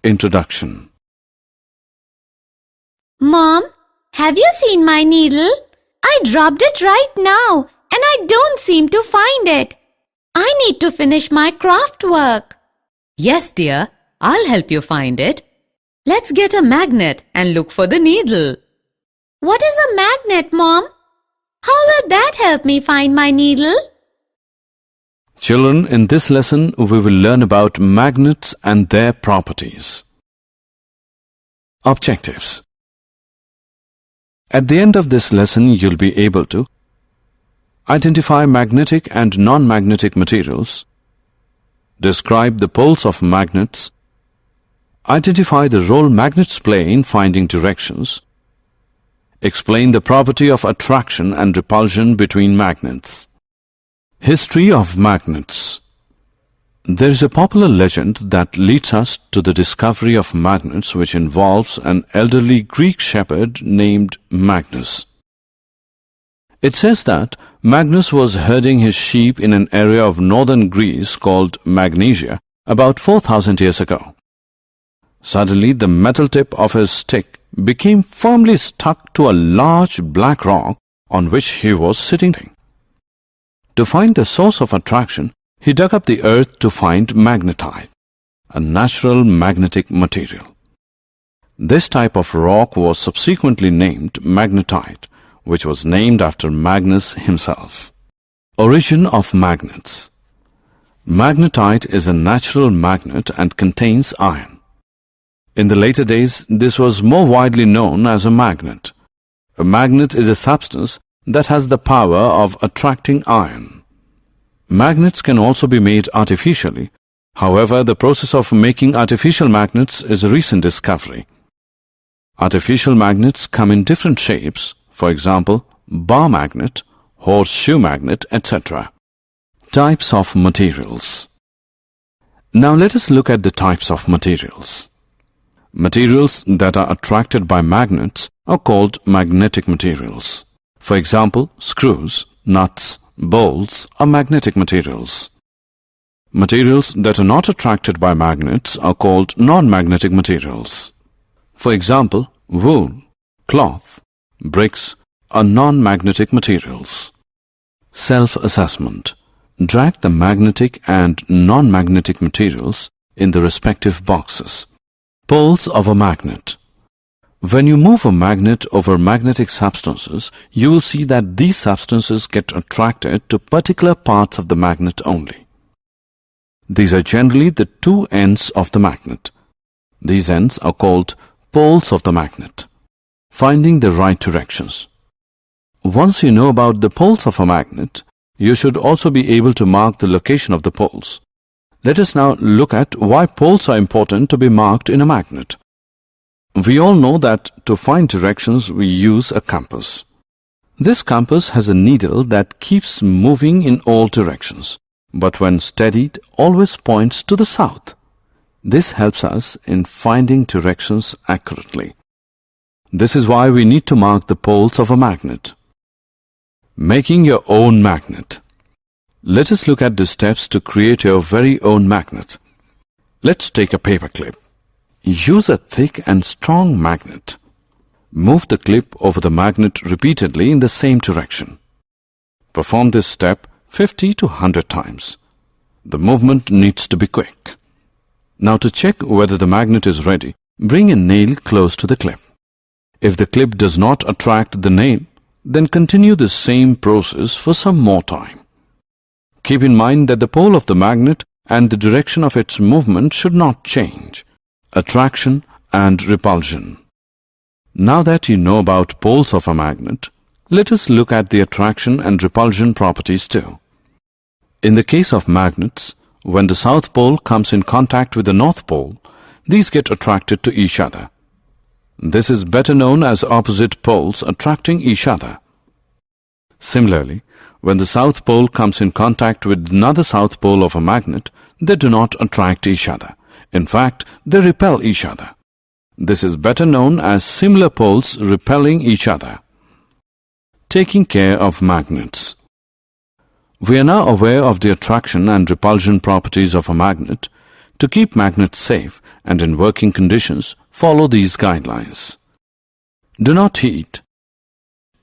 Introduction. Mom, have you seen my needle? I dropped it right now and I don't seem to find it. I need to finish my craft work. Yes, dear, I'll help you find it. Let's get a magnet and look for the needle. What is a magnet, Mom? How will that help me find my needle? Children, in this lesson we will learn about magnets and their properties. Objectives. At the end of this lesson you'll be able to identify magnetic and non-magnetic materials, describe the poles of magnets, identify the role magnets play in finding directions, explain the property of attraction and repulsion between magnets. History of magnets. There is a popular legend that leads us to the discovery of magnets, which involves an elderly Greek shepherd named Magnus. It says that Magnus was herding his sheep in an area of northern Greece called Magnesia about 4,000 years ago. Suddenly the metal tip of his stick became firmly stuck to a large black rock on which he was sitting. To find the source of attraction, he dug up the earth to find magnetite, a natural magnetic material. This type of rock was subsequently named magnetite, which was named after Magnus himself. Origin of magnets. Magnetite is a natural magnet and contains iron. In the later days, this was more widely known as a magnet. A magnet is a substance that has the power of attracting iron. Magnets can also be made artificially. However, the process of making artificial magnets is a recent discovery. Artificial magnets come in different shapes, for example, bar magnet, horseshoe magnet, etc. Types of materials. Now let us look at the types of materials. Materials that are attracted by magnets are called magnetic materials. For example, screws, nuts, bolts are magnetic materials. Materials that are not attracted by magnets are called non-magnetic materials. For example, wool, cloth, bricks are non-magnetic materials. Self-assessment. Drag the magnetic and non-magnetic materials in the respective boxes. Poles of a magnet. When you move a magnet over magnetic substances, you will see that these substances get attracted to particular parts of the magnet only. These are generally the two ends of the magnet. These ends are called poles of the magnet. Finding the right directions. Once you know about the poles of a magnet, you should also be able to mark the location of the poles. Let us now look at why poles are important to be marked in a magnet. We all know that to find directions we use a compass. This compass has a needle that keeps moving in all directions, but when steadied always points to the south. This helps us in finding directions accurately. This is why we need to mark the poles of a magnet. Making your own magnet. Let us look at the steps to create your very own magnet. Let's take a paper clip. Use a thick and strong magnet. Move the clip over the magnet repeatedly in the same direction. Perform this step 50 to 100 times. The movement needs to be quick. Now to check whether the magnet is ready, bring a nail close to the clip. If the clip does not attract the nail, then continue the same process for some more time. Keep in mind that the pole of the magnet and the direction of its movement should not change. Attraction and repulsion. Now that you know about poles of a magnet, let us look at the attraction and repulsion properties too. In the case of magnets, when the south pole comes in contact with the north pole, these get attracted to each other. This is better known as opposite poles attracting each other. Similarly, when the south pole comes in contact with another south pole of a magnet, they do not attract each other. In fact, they repel each other. This is better known as similar poles repelling each other. Taking care of magnets. We are now aware of the attraction and repulsion properties of a magnet. To keep magnets safe and in working conditions, follow these guidelines. Do not heat,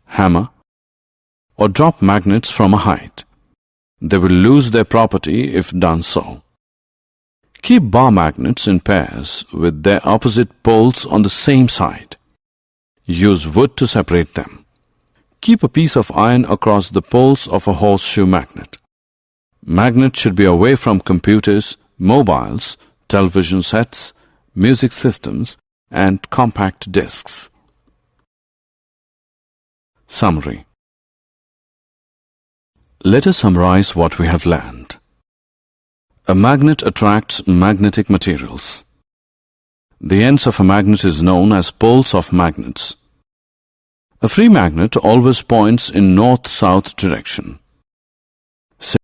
hammer, or drop magnets from a height. They will lose their property if done so. Keep bar magnets in pairs with their opposite poles on the same side. Use wood to separate them. Keep a piece of iron across the poles of a horseshoe magnet. Magnets should be away from computers, mobiles, television sets, music systems, and compact discs. Summary. Let us summarize what we have learned. A magnet attracts magnetic materials. The ends of a magnet is known as poles of magnets. A free magnet always points in north-south direction.